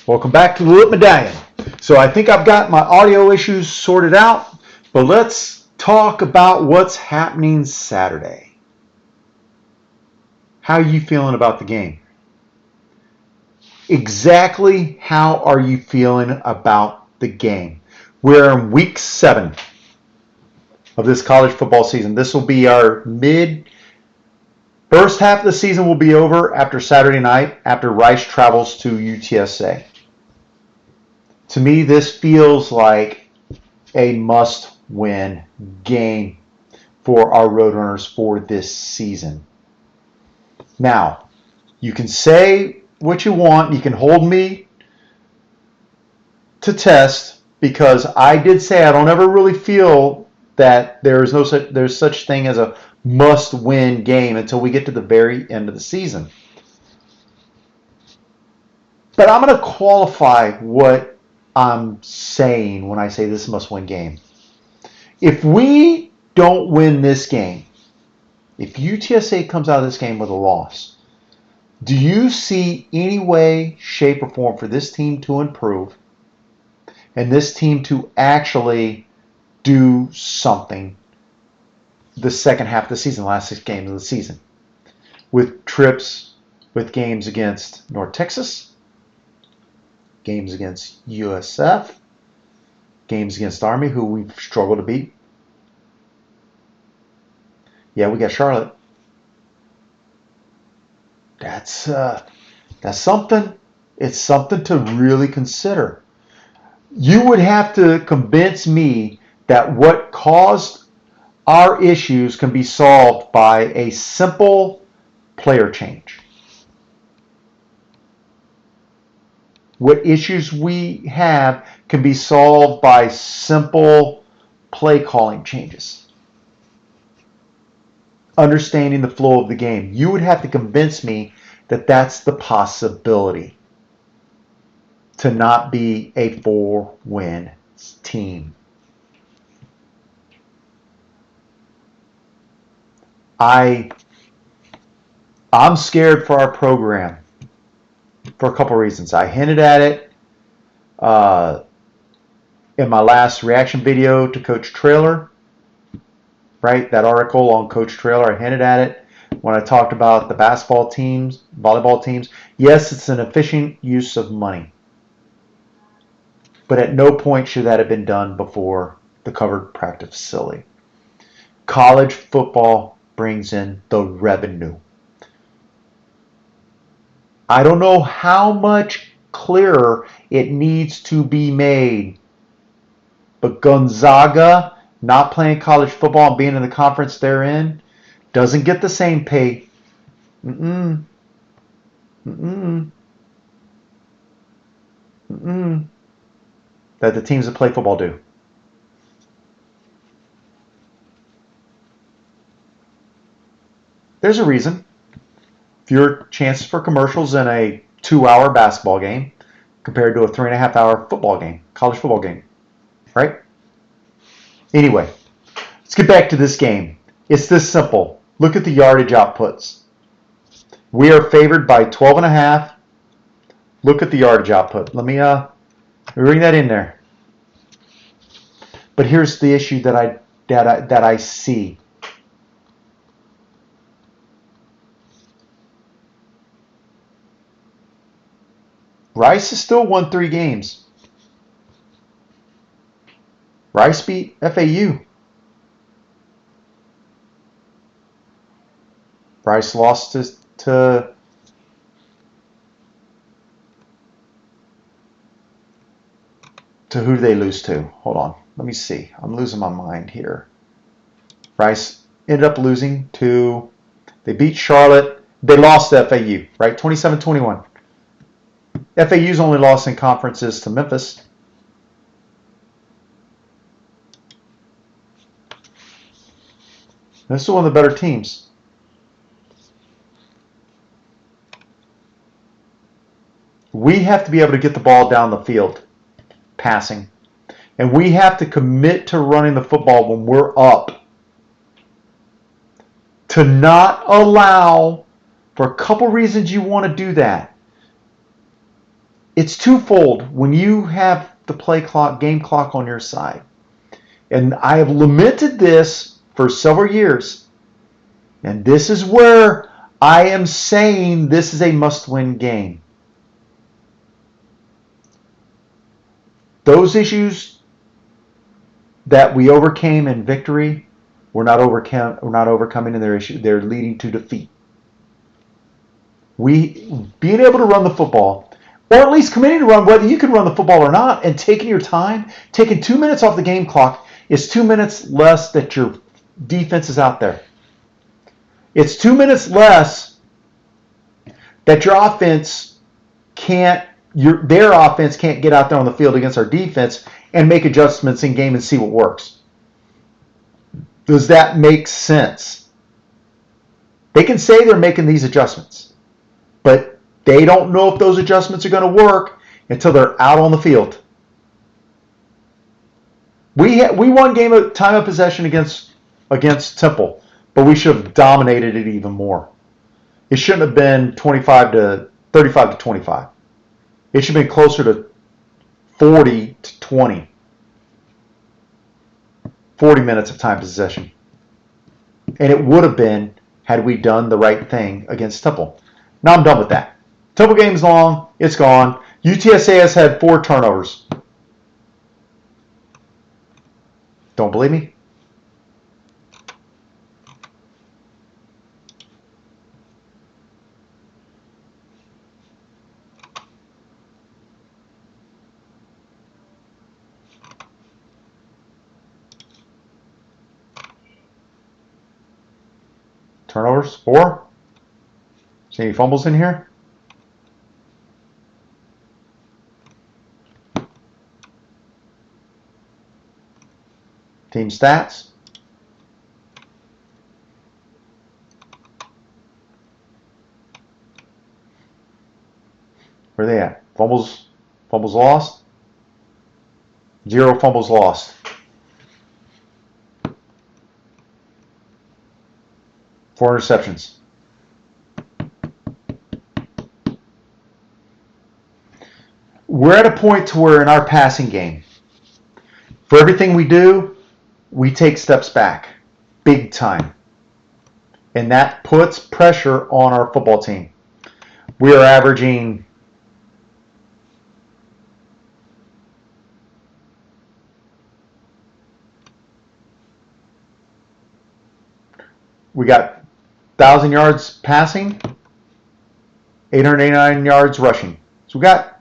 Welcome back to the Lit Medallion. So I think I've got my audio issues sorted out, but let's talk about what's happening Saturday. How are you feeling about the game? Exactly how are you feeling about the game? We're in week 7 of this college football season. This will be our first half of the season will be over after Saturday night, after Rice travels to UTSA. To me, this feels like a must-win game for our Roadrunners for this season. Now, you can say what you want. You can hold me to test, because I did say I don't ever really feel that there's such thing as a must-win game until we get to the very end of the season. But I'm going to qualify what I'm saying when I say this must-win game. If we don't win this game, if UTSA comes out of this game with a loss, do you see any way, shape, or form for this team to improve and this team to actually do something the second half of the season, last 6 games of the season, with trips, with games against North Texas, games against USF, games against Army, who we've struggled to beat? Yeah, we got Charlotte. That's something. It's something to really consider. You would have to convince me that what caused our issues can be solved by a simple player change. What issues we have can be solved by simple play calling changes. Understanding the flow of the game. You would have to convince me that that's the possibility to not be a 4-win team. I'm scared for our program for a couple reasons. I hinted at it in my last reaction video to Coach Traylor, right? That article on Coach Traylor, I hinted at it when I talked about the basketball teams, volleyball teams. Yes, it's an efficient use of money, but at no point should that have been done before the covered practice facility. College football brings in the revenue. I don't know how much clearer it needs to be made, but Gonzaga not playing college football and being in the conference they're in doesn't get the same pay. That the teams that play football do. There's a reason. Fewer chances for commercials in a 2-hour basketball game compared to a 3.5-hour football game, college football game, right? Anyway, let's get back to this game. It's this simple. Look at the yardage outputs. We are favored by 12.5. Look at the yardage output. Let me bring that in there. But here's the issue that I see. Rice has still won 3 games. Rice beat FAU. Rice lost to who did they lose to? Hold on. Let me see. I'm losing my mind here. Rice ended up losing to, they beat Charlotte. They lost to FAU, right? 27-21. FAU's only loss in conferences to Memphis. This is one of the better teams. We have to be able to get the ball down the field, passing. And we have to commit to running the football when we're up. To not allow For a couple reasons you want to do that. It's twofold when you have the play clock, game clock on your side. And I have lamented this for several years. And this is where I am saying this is a must-win game. Those issues that we overcame in victory, we're not overcoming in their issue. They're leading to defeat. Being able to run the football, or at least committing to run, whether you can run the football or not, and taking your time, taking 2 minutes off the game clock is 2 minutes less that your defense is out there. It's 2 minutes less that your offense their offense can't get out there on the field against our defense and make adjustments in game and see what works. Does that make sense? They can say they're making these adjustments, but they don't know if those adjustments are going to work until they're out on the field. We won time of possession against Temple, but we should have dominated it even more. It shouldn't have been 35 to 25. It should have been closer to 40 to 20. 40 minutes of time possession. And it would have been had we done the right thing against Temple. Now I'm done with that. Temple game's long. It's gone. UTSA has had 4 turnovers. Don't believe me? Turnovers, 4. See any fumbles in here? Team stats. Where are they at? Fumbles lost. 0 fumbles lost. 4 interceptions. We're at a point to where in our passing game, for everything we do, we take steps back, big time. And that puts pressure on our football team. We are averaging we got 1,000 yards passing, 889 yards rushing. So we got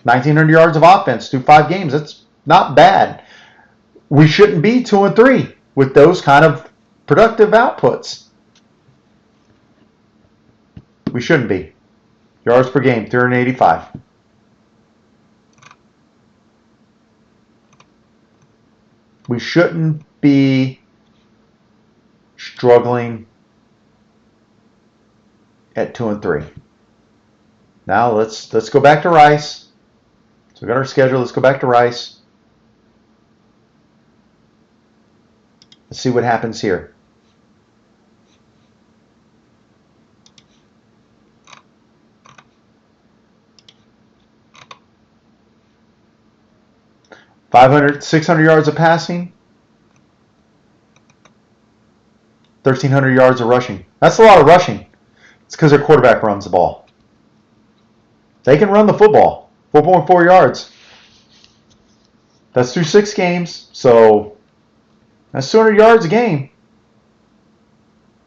1,900 yards of offense through 5 games. That's not bad. We shouldn't be 2-3 with those kind of productive outputs. We shouldn't be. Yards per game, 385. We shouldn't be struggling at 2-3. Now let's go back to Rice. So we got our schedule. Let's go back to Rice. Let's see what happens here. .500, 600 yards of passing, 1,300 yards of rushing. That's a lot of rushing. It's because their quarterback runs the ball. They can run the football. 4.4 yards. That's through 6 games, so that's 200 yards a game.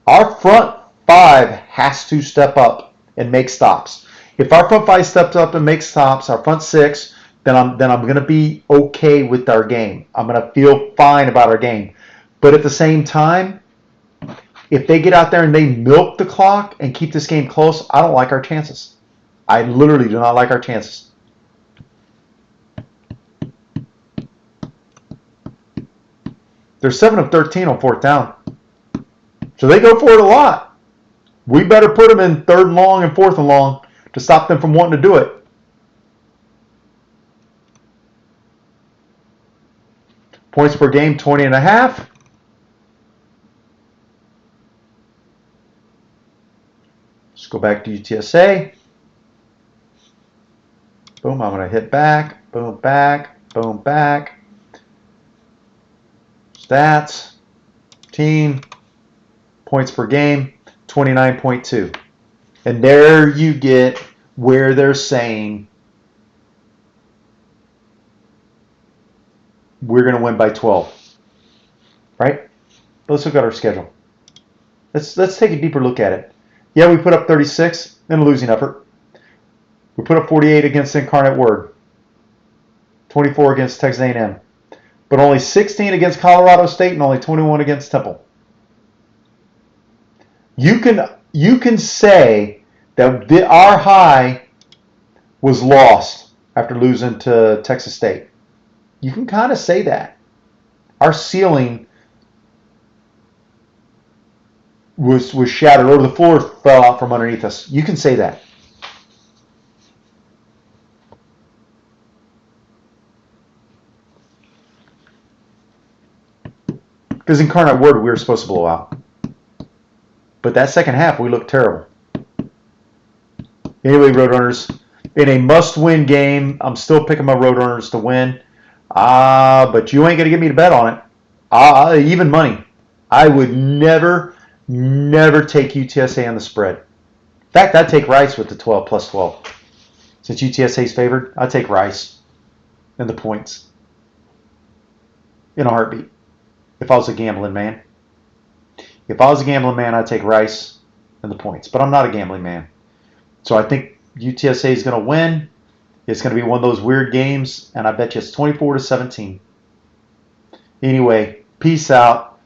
Our front 5 has to step up and make stops. If our front 5 steps up and makes stops, our front 6, then I'm going to be okay with our game. I'm going to feel fine about our game. But at the same time, if they get out there and they milk the clock and keep this game close, I don't like our chances. I literally do not like our chances. They're 7 of 13 on 4th down. So they go for it a lot. We better put them in 3rd and long and 4th and long to stop them from wanting to do it. Points per game, 20.5. Let's go back to UTSA. Boom, I'm going to hit back. Boom, back. Boom, back. Stats. Team. Points per game. 29.2. And there you get where they're saying we're going to win by 12. Right? Let's look at our schedule. Let's take a deeper look at it. Yeah, we put up 36 in a losing effort. We put up 48 against Incarnate Word. 24 against Texas A&M. But only 16 against Colorado State and only 21 against Temple. You can say that our high was lost after losing to Texas State. You can kind of say that. Our ceiling was shattered, or the floor fell out from underneath us. You can say that. Because Incarnate Word, we were supposed to blow out. But that second half, we looked terrible. Anyway, Roadrunners, in a must-win game, I'm still picking my Roadrunners to win. But you ain't going to get me to bet on it. Even money. I would never take UTSA on the spread. In fact, I'd take Rice with the 12 plus 12. Since UTSA is favored, I'd take Rice and the points in a heartbeat. If I was a gambling man. If I was a gambling man, I'd take Rice and the points. But I'm not a gambling man. So I think UTSA is going to win. It's going to be one of those weird games, and I bet you it's 24-17. Anyway, peace out.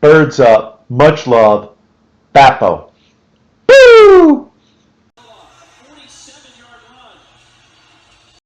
Birds up. Much love. Bappo. Woo!